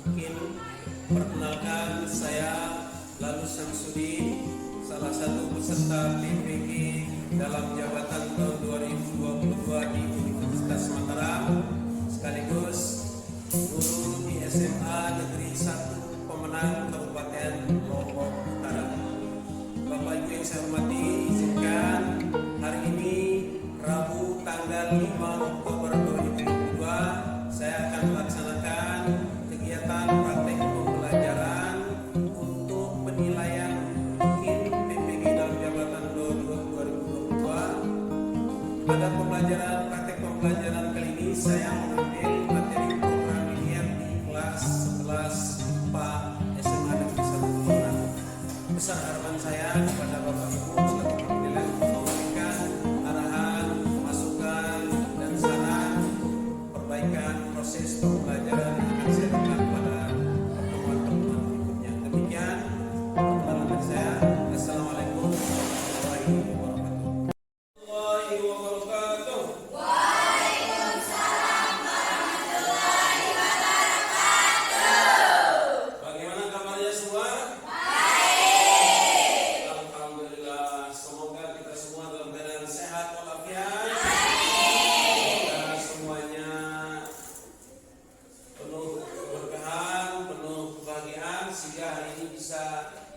Mungkin perkenalkan, saya Lalu Samsudin, salah satu peserta PPG dalam jabatan tahun 2022 di Universitas Mataram, sekaligus guru di SMA Negeri 1 Pemenang Kabupaten Lombok Utara. Bapak Ibu yang saya hormati, izinkan hari ini Rabu tanggal 5 Oktober 2022 saya akan melaksanakan kegiatan praktek pembelajaran untuk penilaian mungkin PPG dalam jabatan 2022. Pada praktek pembelajaran kali ini saya mengambil materi program linear di kelas 11 Pak SMA Negeri 1 Pemenang. Besar harapan saya kepada Bapak Ibu selaku penilai memberikan arahan, masukan, dan saran perbaikan proses pembelajaran yang akan saya lakukan pada pertemuan-pertemuan berikutnya. Demikian perkenalan dari saya. Assalamualaikum warahmatullahi wabarakatuh. Waalaikumsalam warahmatullahi wabarakatuh. Bagaimana kabarnya semua? Baik. Alhamdulillah. Semoga kita semua dalam keadaan sehat walafiat. Semoga semuanya penuh keberkahan, penuh kebahagiaan sehingga hari ini bisa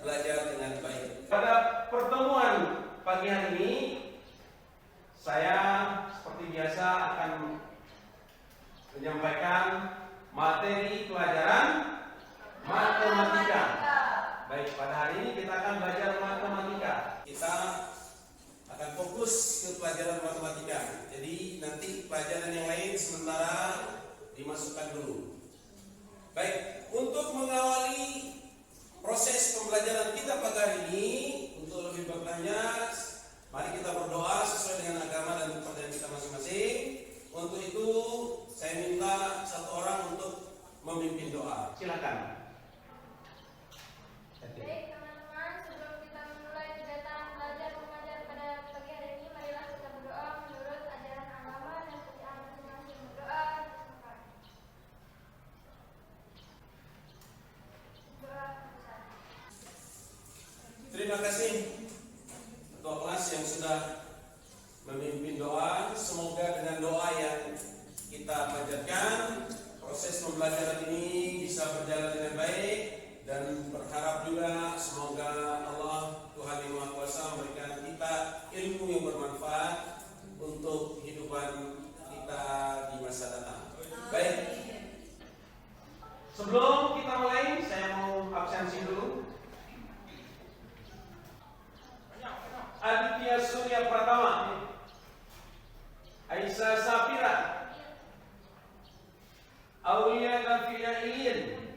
belajar dengan baik. Pada pertemuan pagi hari ini saya seperti biasa akan menyampaikan materi pelajaran matematika. Baik, pada hari ini kita akan belajar matematika. Kita akan fokus ke pelajaran matematika. Jadi nanti pelajaran yang lain sementara dimasukkan dulu. Baik, untuk mengawali proses pembelajaran kita pada hari ini, untuk lebih bertanya, mari kita berdoa sesuai dengan agama dan kepercayaan kita masing-masing. Untuk itu, saya minta satu orang untuk memimpin doa. Silakan. Baik teman-teman, sebelum kita memulai kegiatan belajar mengajar pada pagi hari ini, marilah kita berdoa menurut ajaran agama dan kepercayaan masing-masing. Berdoa. Terima kasih ketua kelas yang sudah memimpin doa. Semoga dengan doa yang kita panjatkan, proses pembelajaran ini bisa berjalan dengan baik, dan berharap juga semoga Allah Tuhan Yang Maha Kuasa memberikan kita ilmu yang bermanfaat untuk kehidupan kita di masa datang. Baik, sebelum kita mulai, saya mau absensi dulu. Aditya Surya Pratama, Aisyah Safira, Aulia Gafira Ilin,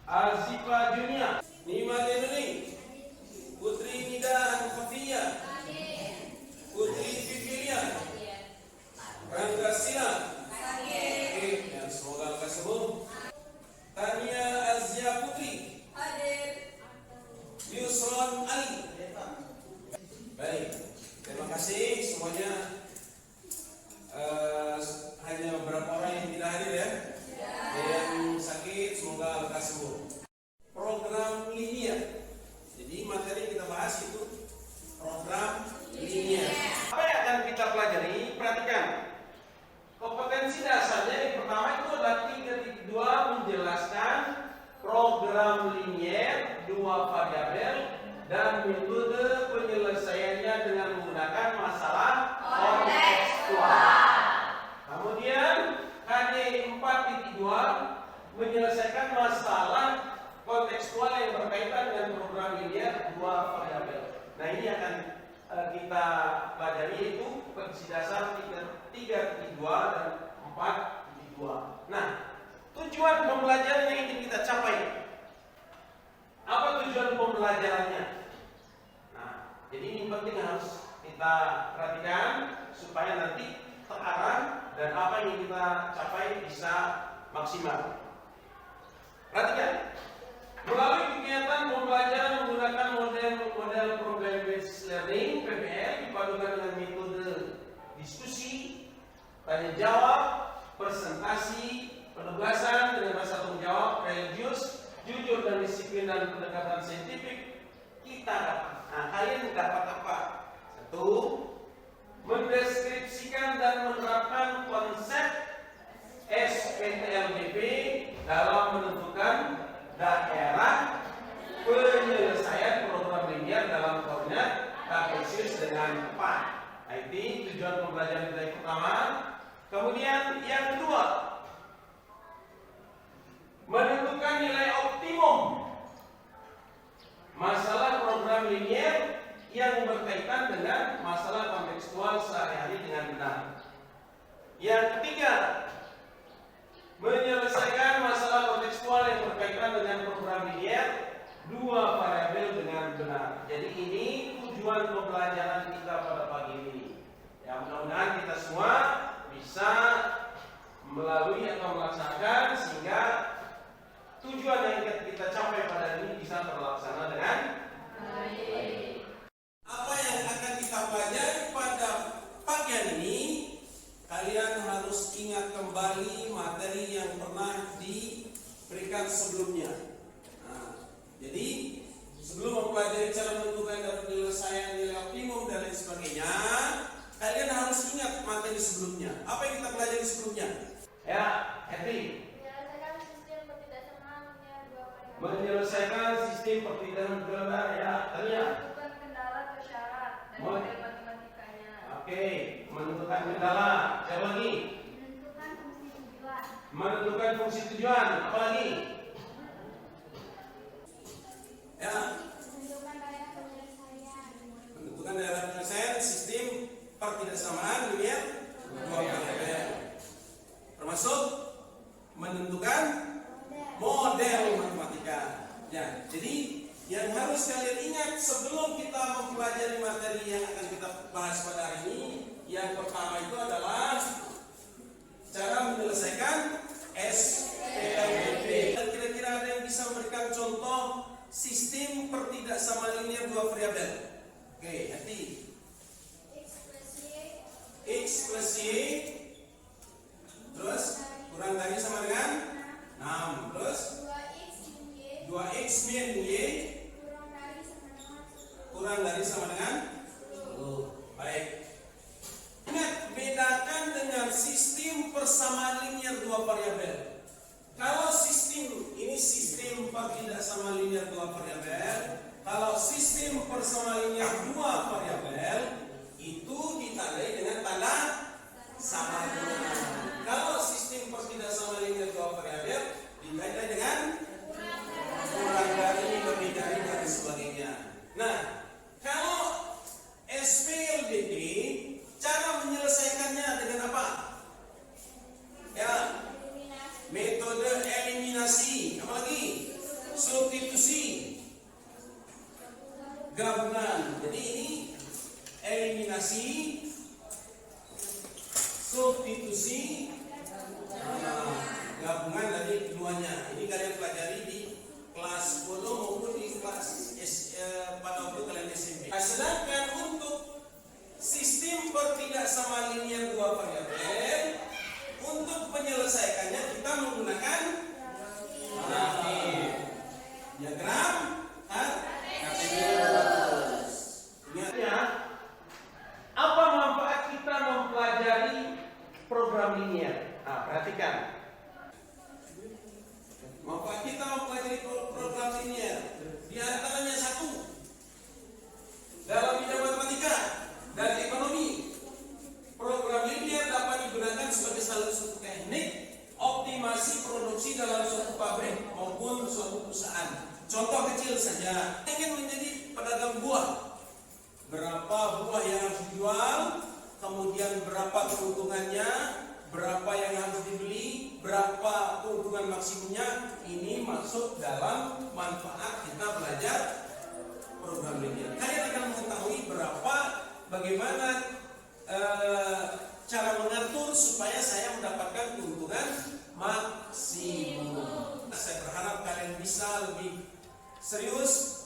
Azifa Junia, Nima Denuni, Putri Nida Khafiyah, Putri Fifilia, Rangga Sina, dan semoga lekas sembuh. Tania Azia Putri, Yusron Ali. Baik, terima kasih semuanya. Hanya beberapa orang yang tidak hadir ya. Yang sakit semoga lekas sembuh. Program linear. Jadi materi yang kita bahas itu program linear. Apa yang akan kita pelajari? Perhatikan. Kompetensi dasarnya yang pertama itu adalah 3.2 menjelaskan program linear, dua variabel, dan metode penyelesaiannya dengan menggunakan masalah kontekstual. Kemudian KD 4.2 menyelesaikan masalah kontekstual yang berkaitan dengan program linear dua variabel. Nah, ini akan kita pelajari, yaitu kompetensi dasar 3.2 dan 4.2. Nah, tujuan pembelajaran yang ingin kita capai. Apa tujuan pembelajarannya? Nah, jadi ini penting harus kita perhatikan supaya nanti terarah dan apa yang ingin kita capai bisa maksimal. Perhatikan, melalui kegiatan pembelajaran menggunakan model problem based learning (PBL) dipadukan dengan metode diskusi, tanya jawab, presentasi, penugasan dengan masa tanggung jawab dan pendekatan saintifik, kita dapat. Nah, kalian dapat apa? Satu, mendeskripsikan dan menerapkan konsep SPTLDP dalam menentukan daerah penyelesaian program linear dalam koordinat kartesius dengan tepat. Nah, ini tujuan pembelajaran kita yang pertama. Kemudian yang kedua, menentukan nilai optimum masalah program linear yang berkaitan dengan masalah kontekstual sehari-hari dengan benar. Yang ketiga, menyelesaikan masalah kontekstual yang berkaitan dengan program linear dua variabel dengan benar. Jadi ini tujuan pembelajaran kita pada pagi ini. Ya, mudah-mudahan kita semua bisa melalui atau melaksanakan sehingga tujuan yang kita capai pada ini bisa terlaksana dengan baik. Apa yang akan kita pelajari pada pagi hari ini? Kalian harus ingat kembali materi yang pernah diberikan sebelumnya. Nah, jadi sebelum mempelajari cara menentukan dan penyelesaian nilai optimum dan lain sebagainya, kalian harus ingat materi sebelumnya. Apa yang kita pelajari sebelumnya? Ya, Hetty. Menyelesaikan sistem pertigaan ganda ya, tanya. Menentukan kendala atau syarat dan model matematikanya. Oke, menentukan kendala. Siapa lagi? Menentukan fungsi tujuan. Menentukan fungsi tujuan. Apa lagi? Ya. Menentukan daerah penyelesaian. Menentukan daerah penyelesaian sistem pertidaksamaan linear dua variabel. Termasuk menentukan model matematika. Ya, jadi yang harus kalian ingat sebelum kita mempelajari materi yang akan kita bahas pada hari ini, yang pertama itu adalah cara menyelesaikan SPLDP. Kira-kira ada yang bisa memberikan contoh sistem pertidaksamaan linear dua variabel? Oke, hati. X plus Y terus kurang dari sama dengan 6 terus 2x min Y kurang dari sama dengan 10. Baik. Ingat, bedakan dengan sistem persamaan linear dua variabel. Kalau sistem ini sistem pertidaksamaan linear dua variabel, kalau sistem persamaan linear dua variabel itu ditandai dengan tanda sama dengan. Kalau sistem pertidaksamaan linear dua variabel ditandai dengan kurang dari, lebih dari, dan sebagainya. Nah, kalau SPLDP cara menyelesaikannya dengan apa? Ya, metode eliminasi, apa lagi? Substitusi, gabungan. Jadi ini eliminasi, substitusi, gabungan dari keduanya. Ini kalian pelajari di kelas bodoh maupun di kelas pada waktu kalian SMP. Nah, sedangkan untuk sistem pertidaksamaan linear dua variabel, untuk menyelesaikannya kita menggunakan diagram kartesius. Ingat ya, apa manfaat kita mempelajari program linear? Nah, perhatikan. Manfaat kita mempelajari program linear di antaranya satu, dalam bidang matematika dan ekonomi, program linear dapat digunakan sebagai salah satu teknik optimasi produksi dalam suatu pabrik maupun suatu perusahaan. Contoh kecil saja, ingin menjadi pedagang buah, berapa buah yang harus dijual, kemudian berapa keuntungannya, berapa yang harus dibeli, berapa keuntungan maksimumnya. Ini masuk dalam manfaat kita belajar program linear. Kalian akan mengetahui bagaimana cara mengatur supaya saya mendapatkan keuntungan maksimum. Saya berharap kalian bisa lebih serius,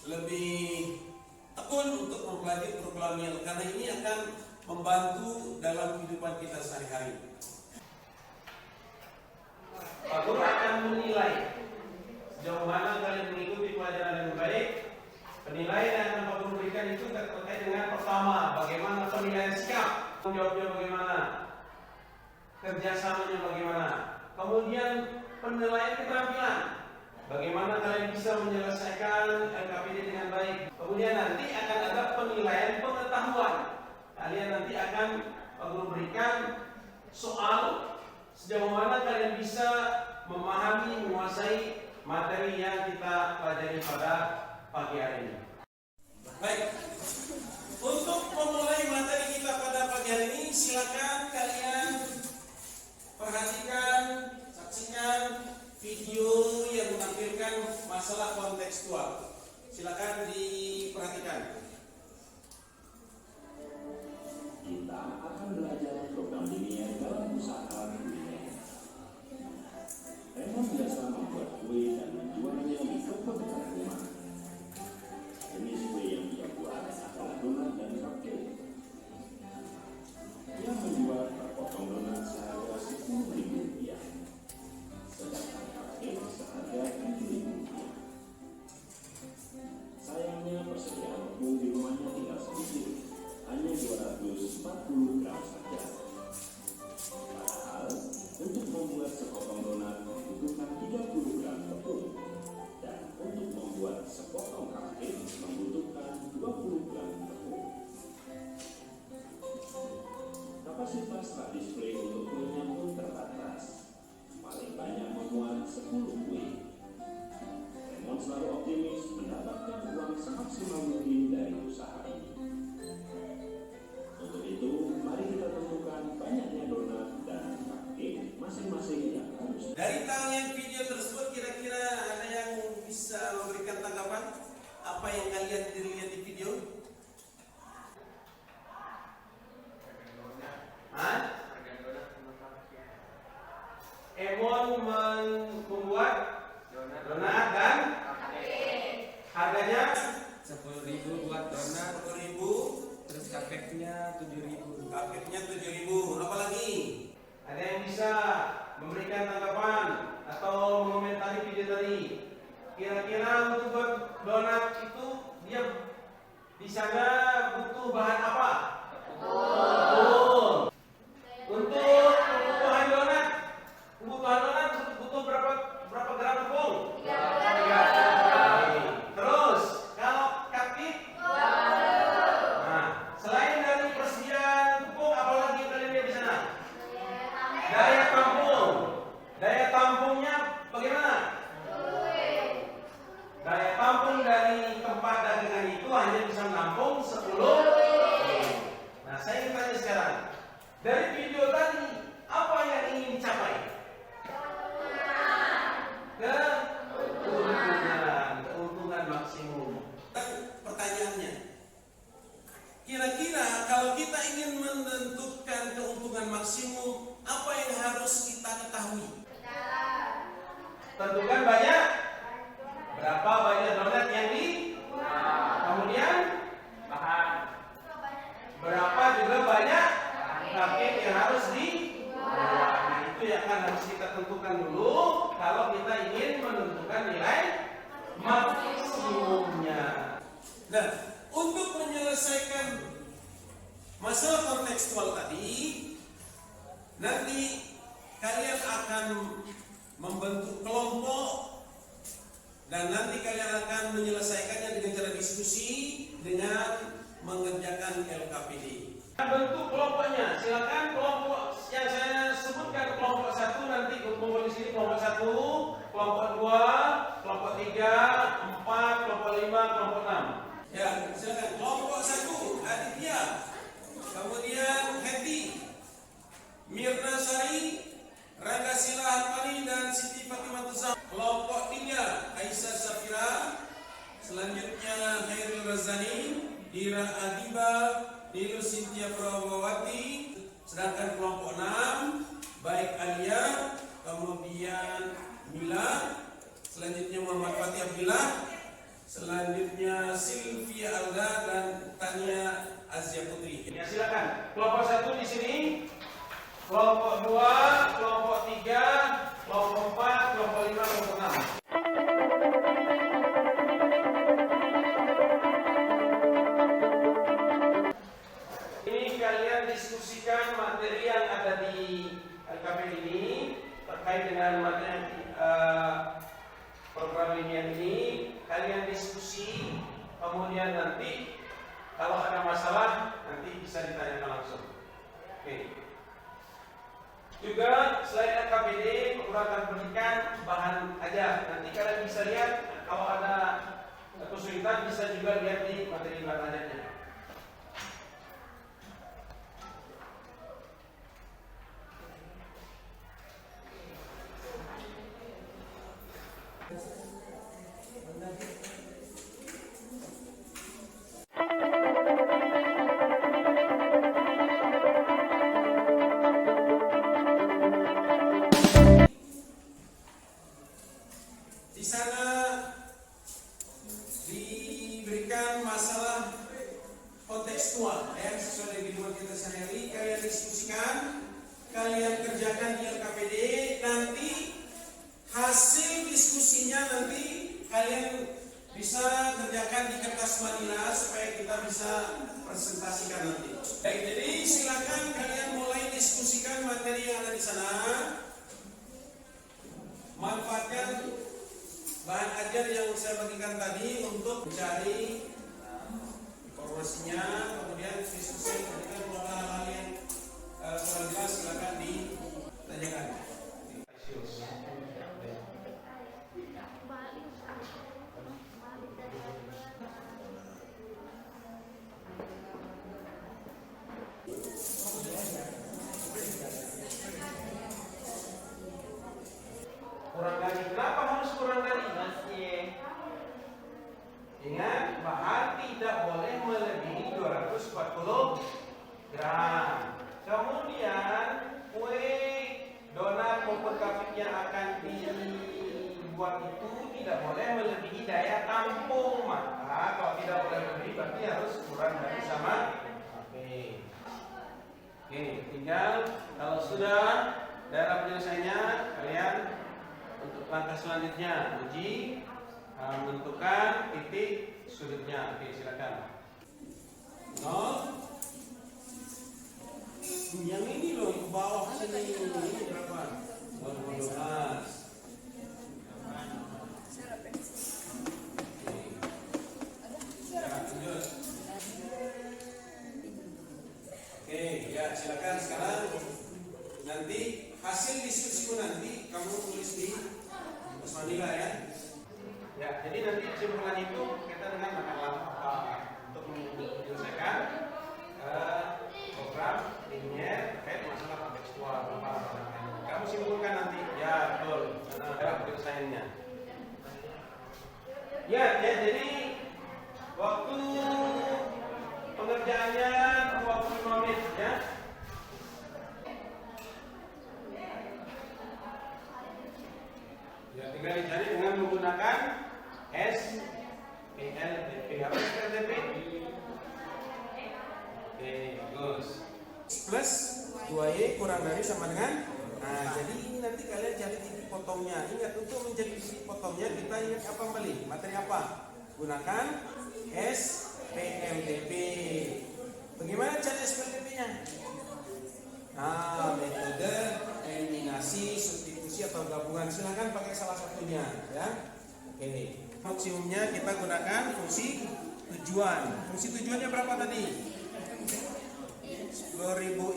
lebih tekun untuk mempelajari program linear, karena ini akan membantu dalam kehidupan kita sehari-hari. Pak Guru akan menilai sejauh mana kalian mengikuti kerjasamanya bagaimana. Kemudian penilaian keterampilan, bagaimana kalian bisa menyelesaikan LKPD dengan baik. Kemudian nanti akan ada penilaian pengetahuan. Kalian nanti akan memberikan soal sejauh mana kalian bisa memahami, menguasai materi yang kita pelajari pada pagi hari ini. Baik, untuk memulai materi kita pada pagi hari ini, silakan kalian perhatikan, saksikan video yang menampilkan masalah kontekstual. Silakan diperhatikan. Kita akan belajar program linear dalam usaha kuliner. Raymond biasa membuat kue dan menjualnya di toko dekat rumah. Jenis kue yang dia buat adalah donat dan cupcake. Dia menjual per potong donat seharga Rp10.000, sedangkan cupcake seharga Rp7.000. Sayangnya persediaan tepung di rumahnya tidak sedikit, hanya 240 gram saja. Padahal untuk membuat sepotong donat membutuhkan 30 gram tepung, dan untuk membuat sepotong cupcake membutuhkan 20 gram tepung. Kapasitas tak display untuk kuenya pun terbatas, paling banyak memuat 10 kue. Raymond selalu optimis mendapatkan uang semaksimal mungkin dari usaha ini. Untuk itu, mari kita tentukan banyaknya donat dan cupcake masing-masing yang harus. Dari tayangan video tersebut, kira-kira ada yang bisa memberikan tanggapan apa yang kalian lihat di video? Emon membuat donat dan harganya 10.000 buat donat, 10.000, terus cupcake-nya 7.000. cupcake-nya 7.000. Apa lagi? Ada yang bisa memberikan tanggapan atau mengomentari video tadi? Kira-kira untuk buat donat itu dia di sana butuh bahan apa? Betul. Untuk kebutuhan donat butuh berapa gram tepung? 30 gram. Terus kalau cupcake? 20. Nah, selain dari persediaan tepung, apa lagi kalian lihat di sana? Daya tampung. Daya tampungnya bagaimana? Daya tampung dari tempat dagangan itu hanya bisa menampung 10. Nah, saya ingin tanya sekarang, dari video tadi apa yang ingin dicapai? Keuntungan maksimum. Pertanyaannya, kira-kira kalau kita ingin menentukan keuntungan maksimum, apa yang harus kita ketahui? Tentukan banyak. Berapa banyak donat yang di? Kemudian bahan. Berapa juga banyak cupcake yang harus di? Nah, itu yang akan harus kita tentukan dulu kalau kita ingin menentukan nilai maksimumnya. Nah, untuk menyelesaikan masalah kontekstual tadi, nanti kalian akan membentuk kelompok dan nanti kalian akan menyelesaikannya dengan cara diskusi dengan mengerjakan LKPD. Bentuk kelompoknya, silakan kelompok yang saya sebutkan, kelompok 1 nanti kumpul di sini, kelompok 1, kelompok 2, kelompok 3, 4, kelompok 5, kelompok 6. Ya, silakan. Kelompok 1 Aditya, kemudian Heti, Mirna Sari, Rangga Sila Harmani dan Siti Fatimah Tuzam. Kelompok 3 Aisyah Safira, selanjutnya Hairil Razani, Dira Adiba, Nilu Sintia Prawawati. Sedangkan kelompok 6 Baik Alia, kemudian Mila, selanjutnya Muhammad Fatih Abdillah, selanjutnya Sylvia Alda dan Tania Azia Putri. Ya, silakan. Kelompok 1 di sini, kelompok 2, kelompok 3, kelompok 4, kelompok 5, kelompok 6. Ini kalian diskusikan materi yang ada di LKPD Kemudian nanti kalau ada masalah nanti bisa ditanyakan langsung. Oke. Juga selain KPD, kekurangan pendidikan bahan ajar. Nanti kalian bisa lihat kalau ada kesulitan bisa juga lihat di materi bahan ajarnya. Di sana diberikan masalah kontekstual ya, sesuai dengan kehidupan kita sehari-hari. Kalian diskusikan, kalian kerjakan di LKPD, nanti hasil diskusinya nanti kalian bisa kerjakan di kertas manila supaya kita bisa presentasikan nanti. Baik, jadi silakan kalian mulai diskusikan materi yang ada di sana. Manfaatkan bahan ajar yang saya bagikan tadi untuk mencari informasinya, kemudian diskusi ketika kalau ada hal-hal yang kurang jelas silakan ditanyakan. Kurang dari, kenapa harus kurang dari? Ingat, bahan tidak boleh melebihi 240 gram. Kemudian kue donat maupun cupcake yang akan dibuat itu tidak boleh melebihi daya tampung. Maka kalau tidak boleh melebihi berarti harus kurang dari sama. Oke, tinggal kalau sudah daerah penyelesaiannya kalian untuk langkah selanjutnya uji menentukan titik sudutnya. Oke, silakan. 0. Yang ini loh, yang ke bawah sini ini berapa? 12. Oke, ya silakan sekarang. Nanti hasil diskusiku nanti kamu tulis di kertas manila ya. Ya, jadi nanti kesimpulan itu kita dengan makan untuk menyelesaikan program linear terkait masalah kontekstual. Kamu simpulkan nanti. Ya, betul. Cara penyelesaiannya. Ya, jadi waktu pengerjaannya 25 menit ya. Ya, tinggal dicari dengan menggunakan SPLDP. Apa SPLDP? Oke, bagus. Plus 2Y kurang dari sama dengan. Nah, jadi ini nanti kalian cari titik potongnya. Ingat, untuk mencari titik potongnya kita ingat apa kembali? Materi apa? Gunakan SPLDP. Bagaimana cara SPLDP-nya? Nah, metode eliminasi, substitusi atau gabungan. Silahkan pakai salah satunya ya. Oke. Maksimumnya kita gunakan fungsi tujuan. Fungsi tujuannya berapa tadi? 10.000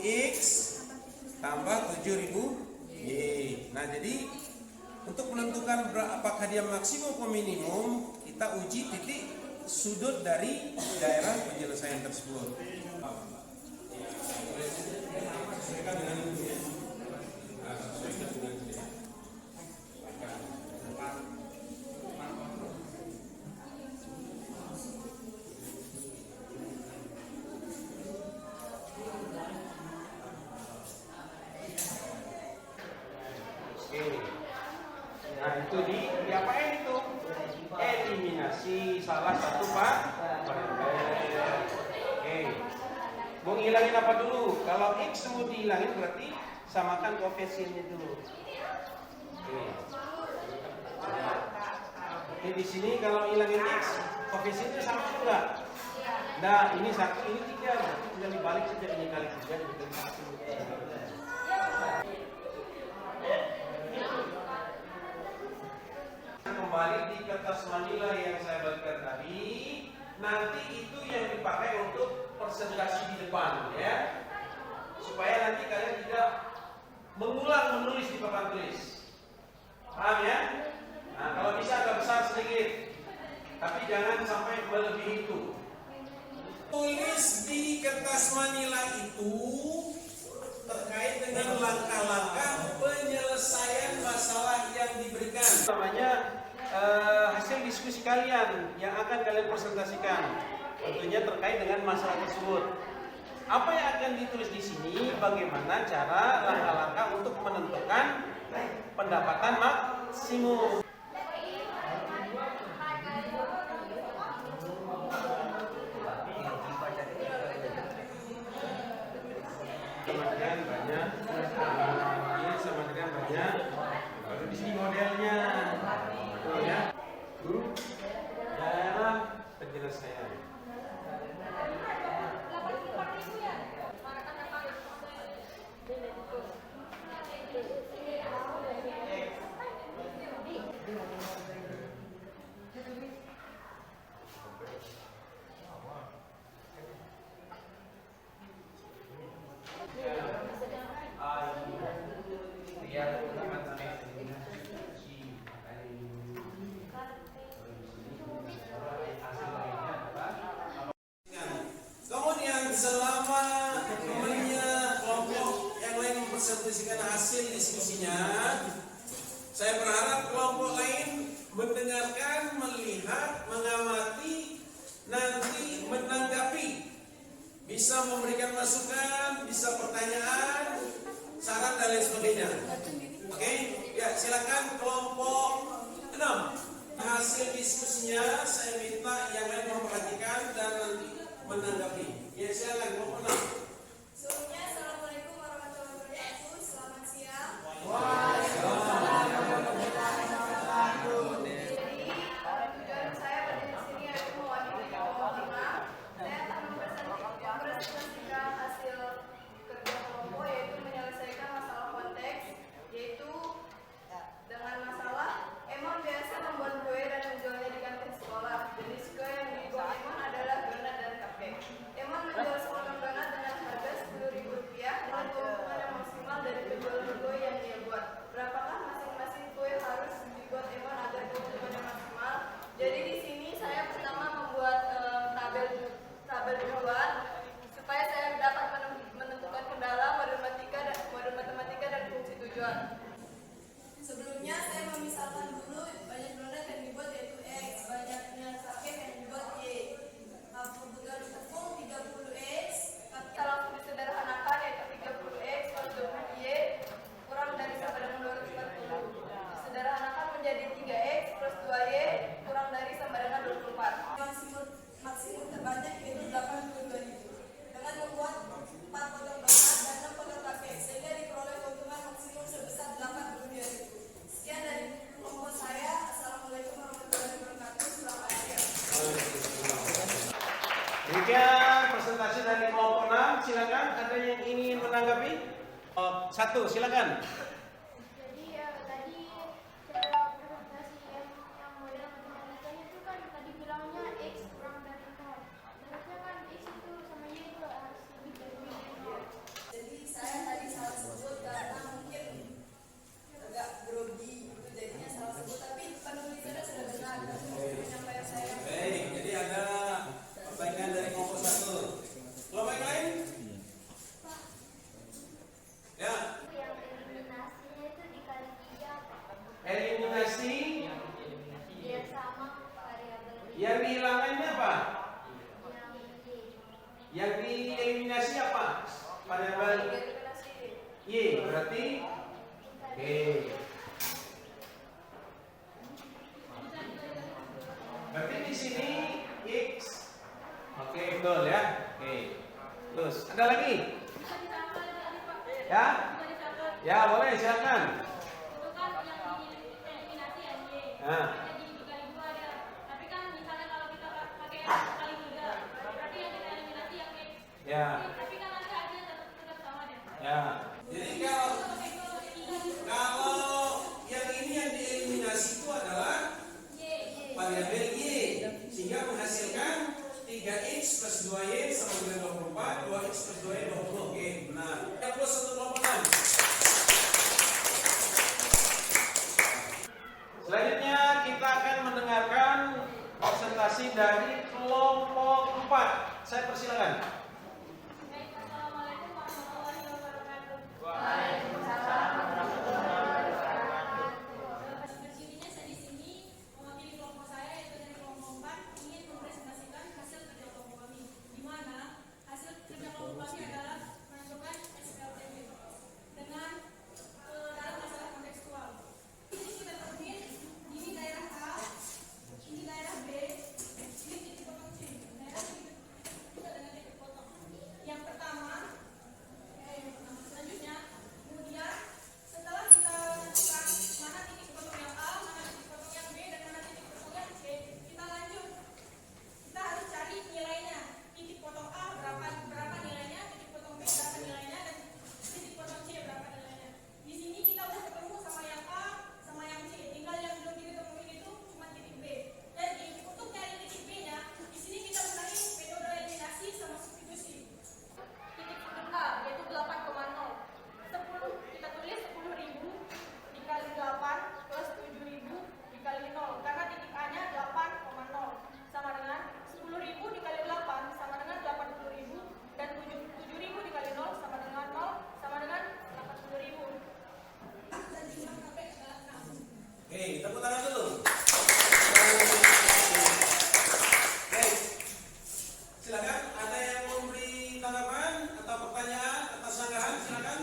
X tambah 7.000 Y. Nah, jadi untuk menentukan apakah dia maksimum atau minimum, kita uji titik sudut dari daerah penyelesaian tersebut. Sesuaikan dengan itu ya. Sesuaikan dengan itu ya. Nah, itu diapain itu? Eliminasi salah satu parameter. Oke. Mau ngilangin apa dulu? Kalau X mau dihilangin berarti samakan koefisiennya dulu. Oke. Oke, di sini kalau hilangin X, koefisiennya sama juga. Nah, ini 1, ini 3, berarti tinggal dibalik saja, ini kali 3 dibagi 1. Kembali di kertas manila yang saya bagikan tadi, nanti itu yang dipakai untuk presentasi di depan ya. Supaya nanti kalian tidak mengulang menulis di papan tulis. Paham ya? Nah, kalau bisa agak besar sedikit. Tapi jangan sampai melebihi itu. Tulis di kertas manila itu terkait dengan langkah-langkah penyelesaian masalah yang diberikan. Namanya hasil diskusi kalian yang akan kalian presentasikan. Tentunya terkait dengan masalah tersebut. Apa yang akan ditulis di sini? Bagaimana cara langkah-langkah untuk menentukan pendapatan maksimum. Sama dengan banyak, ini sama dengan banyak. Baru di sini modelnya, ya. Dalam penyelesaian. Kemudian selama temannya kelompok yang lain mempresentasikan hasil diskusinya, saya berharap kelompok lain mendengarkan, melihat, mengamati, nanti menanggapi, bisa memberikan masukan, bisa pertanyaan, saran dan lain sebagainya. Oke, ya silakan kelompok 6. Hasil diskusinya saya minta yang lain memperhatikan dan nanti menanggapi. Ya silakan kelompok 6. Sebelumnya, Assalamualaikum warahmatullahi wabarakatuh. Selamat siang. Jadi, tujuan saya pada di sini adalah mewakili kelompok 5. Saya akan mempresentasikan hasil kerja kelompok, yaitu menyelesaikan masalah konteks, yaitu dengan masalah Emon biasa membuat kue dan menjualnya di kantin sekolah. Jenis kue yang dibuat Emon adalah donat dan cupcake. Emon menjual sepotong donat dengan harga Rp10.000 dengan keuntungan yang maksimal dari penjualan kue yang dia buat. Berapakah masing-masing kue harus dibuat Emon agar keuntungannya maksimal? Jadi di sini saya pertama membuat tabel duluan supaya saya dapat menentukan kendala, modul matematika dan fungsi tujuan. Sebelumnya saya memisahkan dulu banyak donat yang dibuat yaitu X, banyaknya cupcake yang dibuat Y. Kebutuhan tepung 30X, kita langsung disederhanakan yaitu 30X plus 20Y kurang dari sama dengan 240. Disederhanakan menjadi 3X plus 2Y kurang dari sama dengan 24. Maksimum terbanyak yaitu 82.000. Dengan membuat 4 potong donat dan 6 potong cupcake sehingga diperoleh keuntungan maksimum sebesar 82.000. Sekian dari kelompok saya. Assalamualaikum warahmatullahi wabarakatuh. Selamat siang. Demikian presentasi dari kelompok 6. Silakan ada yang ingin menanggapi? 1, silakan. Jadi tadi cara presentasi yang model matematikanya itu kan tadi bilangnya X kurang dari 0. Terusnya kan X itu sama Y itu harus lebih dari 0. Jadi saya tadi salah sebut karena mungkin agak grogi itu jadinya salah sebut, tapi penulisannya sudah benar. Penyampaian saya. Baik, jadi ada perbaikan dari kelompok 1. Kelompok yang lain? Ya. Yang eliminasinya itu dikali 3. Eliminasi Biar sama variabel yang dihilangkannya apa? yang Y. Yang dieliminasi apa? Variabel Eliminasi Y, berarti oke. Berarti di sini X. Oke, betul ya. Oke. Terus ada lagi? Ya? Ya, boleh silakan. itu kan yang eliminasi yang Y. Nah. Jadi dikali 2 ada. Tapi kan misalnya kalau kita pakai kali 3, berarti yang kita eliminasi yang X. Ya. Tapi kan nanti hasilnya tetap sama deh. Ya. Jadi kalau yang ini yang dieliminasi itu adalah variabel Y sehingga menghasilkan 2Y sama dengan 24, 2X plus 2Y 20. Oke, benar. Yang plus 1 kelompok 6. Selanjutnya kita akan mendengarkan presentasi dari kelompok 4. Saya persilakan. Assalamualaikum warahmatullahi wabarakatuh. Waalaikumsalam warahmatullahi wabarakatuh. Berdirinya saya di sini mewakili kelompok saya yaitu dari kelompok 4 ingin mempresentasikan hasil kerja kelompok kami, di mana hasil kerja kelompok kami adalah menentukan SLTP dengan dalam masalah kontekstual. Ini kita temuin ini daerah A, ini daerah B, ini titik potong C, daerah C juga dengan titik potong. Yang pertama, selanjutnya, kemudian setelah kita tentukan mana titik potong yang A, mana titik potong yang B, dan mana titik potong yang C, kita lanjut. Kita harus cari nilainya. Titik potong A berapa nilainya, titik potong B berapa nilainya, dan titik potong C berapa nilainya. Di sini kita udah ketemu sama yang A, sama yang C. Tinggal yang belum ditemuin itu cuma titik B. Jadi untuk cari titik B-nya, di sini kita gunain metode eliminasi sama substitusi. Titik potong A yaitu 8,0. 10 kita tulis 10.000 dikali 8 plus 7.000 dikali 0 karena titik A-nya 8,0 sama dengan 10.000 dikali 8 sama dengan 80.000 dan 7.000 dikali 0 sama dengan 0 sama dengan 80.000. Dan jumlah KB adalah 6. Oke, tepuk tangan dulu. Oke, silakan. Ada yang mau memberi tanggapan atau pertanyaan atau sanggahan? Silakan.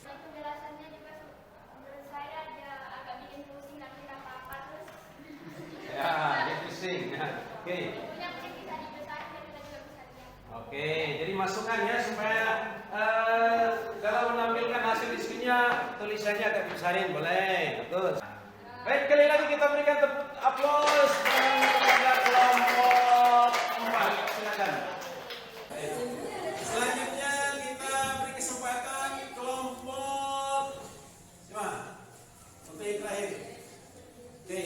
Penjelasannya juga menurut saya agak bikin pusing dan tidak apa-apa terus. Ya, dia pusing. Oke. Punya bisa dibesarin dan kita juga bisa lihat. Oke, jadi masukan ya supaya dalam menampilkan hasil diskusinya tulisannya agak dibesarin, boleh. Bagus. Baik, kali lagi kita berikan tepuk aplaus kepada kelompok 4. Silakan. Baik. Selanjutnya kita beri kesempatan kelompok siapa? Untuk yang terakhir. Oke.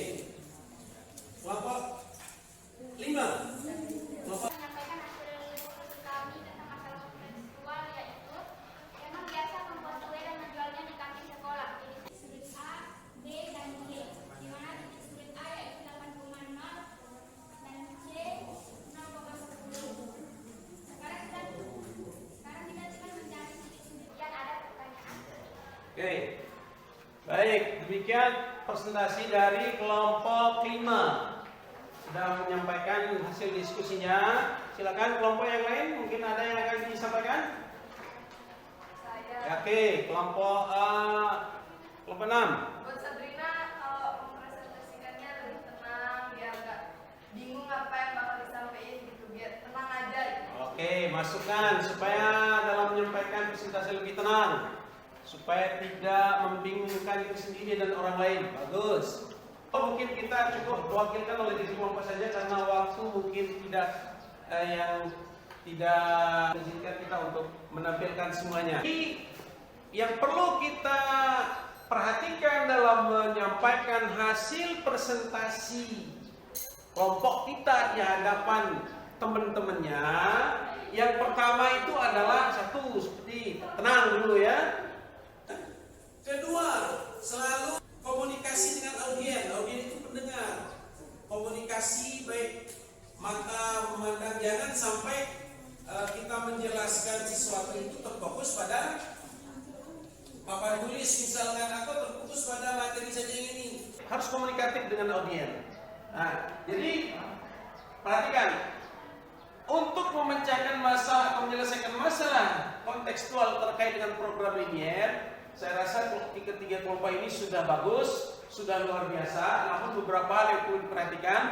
Kelompok 5. Kelompok Menyampaikan hasil diskusi kami tentang masalah kontekstual yaitu memang biasa membuat kue dan menjualnya di kantin sekolah. Jadi sudut A, B, dan C. Di mana titik sudut A yaitu 8,0 dan C 0,10. Sekarang kita coba mencari titik sudut yang ada pertanyaan. Oke. Baik, demikian presentasi dari kelompok 5. Sudah menyampaikan hasil diskusinya. Silakan kelompok yang lain, mungkin ada yang akan disampaikan? Saya Oke, kelompok 6. buat Sabrina kalau mempresentasikannya lebih tenang, biar nggak bingung apa yang bakal disampaikan gitu, biar tenang aja gitu. Oke, masukan supaya dalam menyampaikan presentasi lebih tenang, supaya tidak membingungkan diri sendiri dan orang lain. Bagus. Mungkin kita cukup diwakilkan oleh diri kelompok saja karena waktu mungkin tidak yang tidak mengizinkan kita untuk menampilkan semuanya. Jadi, yang perlu kita perhatikan dalam menyampaikan hasil presentasi kelompok kita di hadapan teman-temannya, yang pertama itu adalah satu, seperti tenang dulu ya. Kedua, selalu komunikasi dengan audien. Audien itu pendengar. Komunikasi baik mata memandang, jangan sampai kita menjelaskan sesuatu itu terfokus pada papan tulis misalkan, atau terfokus pada materi saja yang ini. Harus komunikatif dengan audien. Nah, jadi perhatikan, untuk memecahkan masalah atau menyelesaikan masalah kontekstual terkait dengan program linier, saya rasa ketiga kelompok ini sudah bagus, sudah luar biasa. Namun beberapa hal yang perlu diperhatikan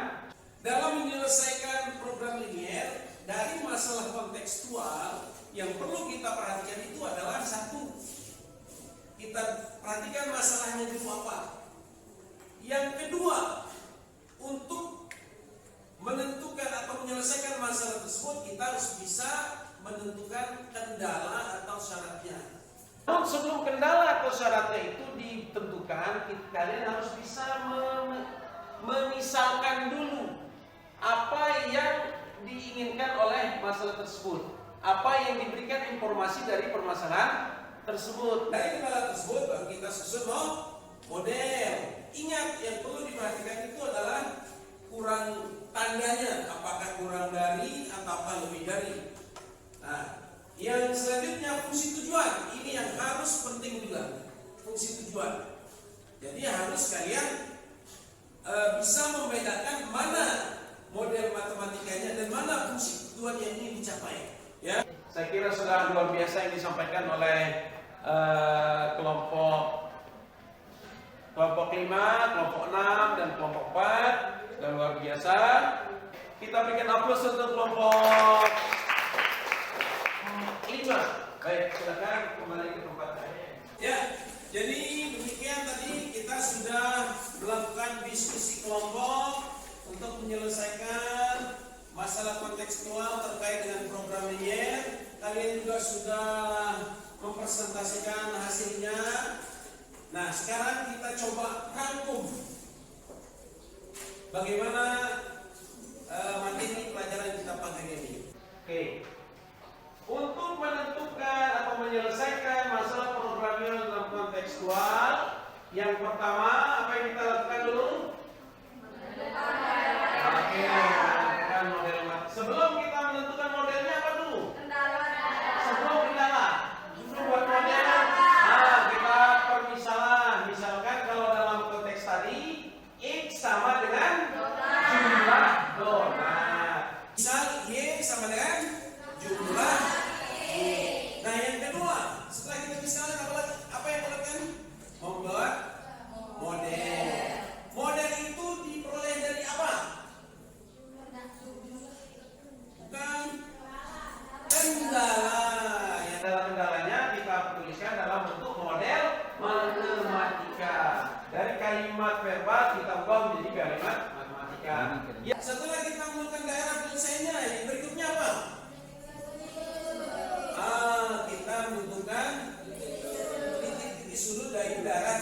dalam menyelesaikan program linier dari masalah kontekstual, yang perlu kita perhatikan itu adalah satu, kita perhatikan masalahnya dulu apa. Yang kedua, untuk menentukan atau menyelesaikan masalah tersebut, kita harus bisa menentukan kendala atau syaratnya. Namun sebelum kendala atau syaratnya itu ditentukan, kalian harus bisa memisalkan dulu apa yang diinginkan oleh masyarakat. masalah tersebut. Apa yang diberikan informasi dari permasalahan tersebut. Dari kendala tersebut baru kita susun model. Ingat, yang perlu diperhatikan itu adalah kurang tandanya, apakah kurang dari atau lebih dari. Nah, yang selanjutnya fungsi tujuan. Ini yang harus penting juga, fungsi tujuan. Jadi harus kalian bisa membedakan mana model matematikanya dan mana fungsi tujuan yang ingin dicapai. Ya, saya kira sudah luar biasa yang disampaikan oleh kelompok 5, kelompok 6, dan kelompok 4. Dan luar biasa. Kita berikan aplaus untuk kelompok 5. Baik, silakan kembali ke tempatnya. Ya, jadi demikian tadi kita sudah melakukan diskusi kelompok untuk menyelesaikan masalah kontekstual terkait dengan program linear. Kalian juga sudah mempresentasikan hasilnya. Nah, sekarang kita coba rangkum bagaimana materi pelajaran yang kita pakai ini. Oke. Untuk menentukan atau menyelesaikan masalah programming dalam kontekstual, yang pertama apa yang kita lakukan dulu? Oke, menentukan model. Sebelum kita menentukan modelnya apa dulu? Sebelum kendala. Dulu buat model. Kita permisalan. Misalkan kalau dalam konteks tadi X sama dengan jumlah donat. Misal Y sama dengan jumlah Y. Nah, yang kedua, setelah kita misalkan apa yang kita lakukan? Membuat model. Model itu diperoleh dari apa? Bukan kendala. Yang dalam kendalanya kita tuliskan dalam bentuk model matematika. Dari kalimat verbal kita ubah menjadi kalimat matematika. Ya, setelah kita menemukan daerah penyelesaiannya, yang berikutnya apa? Kita menentukan titik-titik sudut dari daerah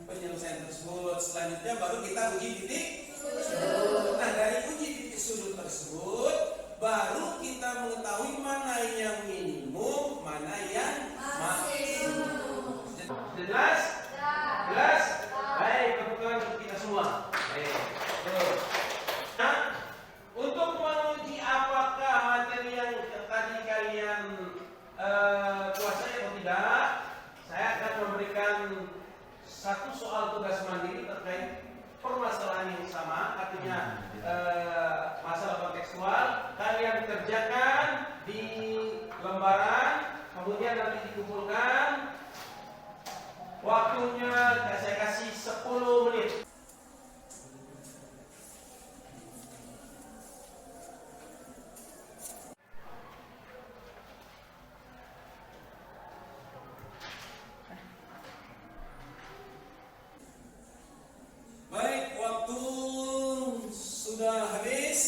penyelesaian tersebut. Selanjutnya baru kita uji titik sudut. Nah, dari uji titik sudut tersebut baru kita mengetahui mana yang minimum, mana yang maksimum. Jelas? Jelas? Baik, kebetulan untuk kita semua. Baik. Nah, untuk menguji apakah materi yang tadi kalian kuasai atau tidak, saya akan memberikan satu soal tugas mandiri terkait permasalahan yang sama, artinya masalah kontekstual. Kalian kerjakan di lembaran, kemudian nanti dikumpulkan. Waktunya saya kasih 10 menit. Baik, waktu sudah habis.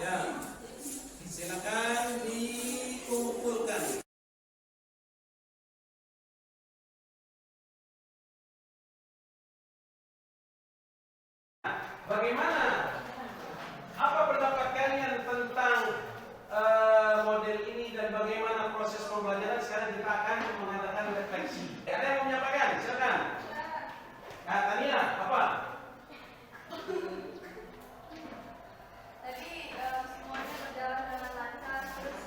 Ya, silakan dikumpulkan. Bagaimana? Apa pendapat kalian tentang model ini dan bagaimana proses pembelajaran? Sekarang kita akan mengadakan refleksi. Ada yang mau menyampaikan? Silakan. Tania, apa? Tadi semuanya berjalan dengan lancar, terus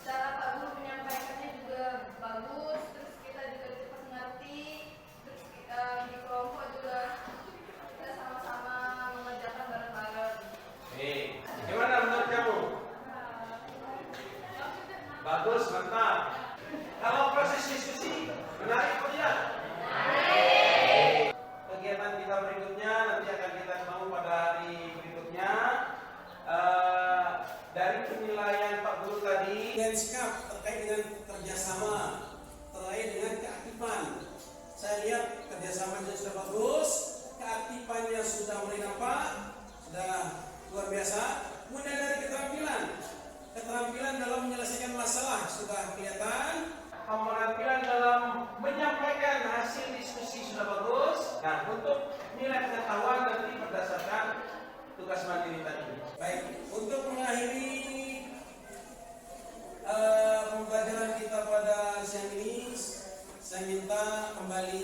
cara Pak Guru menyampaikannya juga bagus, terus kita juga cepat mengerti, terus di kelompok juga kita sama-sama mengerjakan bareng-bareng. Gimana menurut kamu? Bagus, mantap. Kalau proses diskusi menarik atau tidak? Kegiatan kita berikutnya nanti akan kita bangun pada hari berikutnya. Dari penilaian Pak Guru tadi dan sikap terkait dengan kerjasama, terkait dengan keaktifan. Saya lihat kerjasamanya sudah bagus, keaktifannya sudah mulai nampak, sudah luar biasa. Kemudian dari keterampilan dalam menyelesaikan masalah sudah kelihatan. Keterampilan dalam menyampaikan hasil diskusi sudah bagus. Nah, untuk nilai pengetahuan nanti berdasarkan tugas mandiri tadi. Baik. Saya minta kembali